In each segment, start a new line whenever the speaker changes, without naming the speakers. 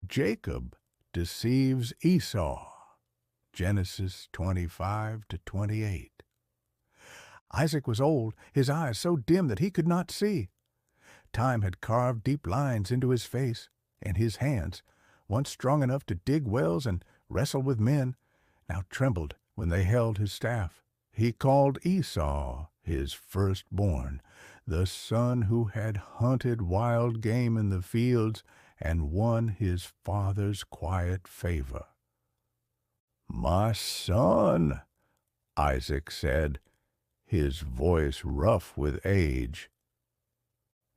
Jacob deceives Esau. Genesis 25 to 28. Isaac was old, his eyes so dim that he could not see. Time had carved deep lines into his face, and his hands, once strong enough to dig wells and wrestle with men, now trembled when they held his staff. He called Esau his firstborn, the son who had hunted wild game in the fields and won his father's quiet favor. "My son," Isaac said, his voice rough with age.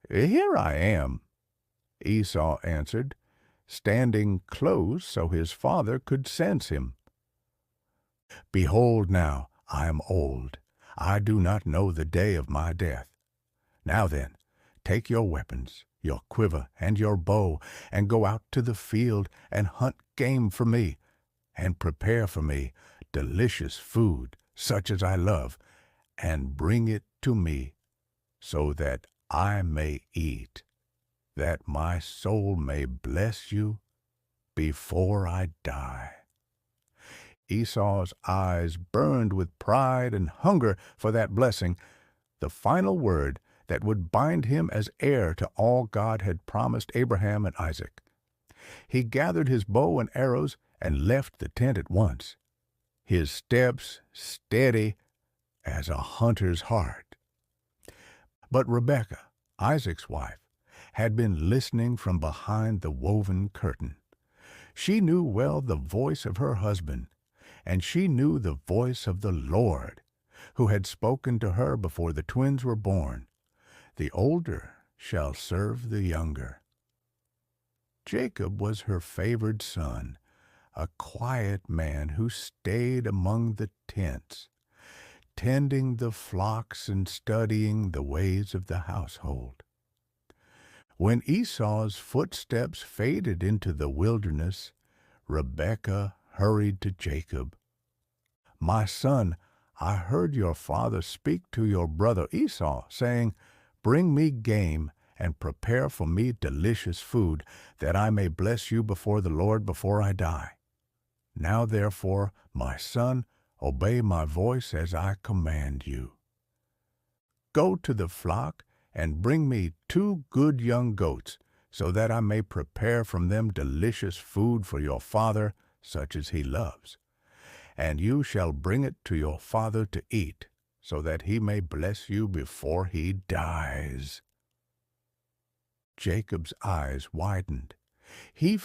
"Here I am," Esau answered, standing close so his father could sense him. "Behold now, I am old. I do not know the day of my death. Now then, take your weapons, your quiver and your bow, and go out to the field and hunt game for me, and prepare for me delicious food, such as I love, and bring it to me, so that I may eat, that my soul may bless you before I die." Esau's eyes burned with pride and hunger for that blessing, the final word that would bind him as heir to all God had promised Abraham and Isaac. He gathered his bow and arrows and left the tent at once, his steps steady as a hunter's heart. But Rebekah, Isaac's wife, had been listening from behind the woven curtain. She knew well the voice of her husband, and she knew the voice of the Lord, who had spoken to her before the twins were born. "The older shall serve the younger." Jacob was her favored son, a quiet man who stayed among the tents, tending the flocks and studying the ways of the household. When Esau's footsteps faded into the wilderness, Rebekah hurried to Jacob. "My son, I heard your father speak to your brother Esau, saying, 'Bring me game and prepare for me delicious food, that I may bless you before the Lord before I die.' Now therefore, my son, obey my voice as I command you. Go to the flock and bring me 2 good young goats, so that I may prepare from them delicious food for your father, such as he loves. And you shall bring it to your father to eat, so that he may bless you before he dies." Jacob's eyes widened. He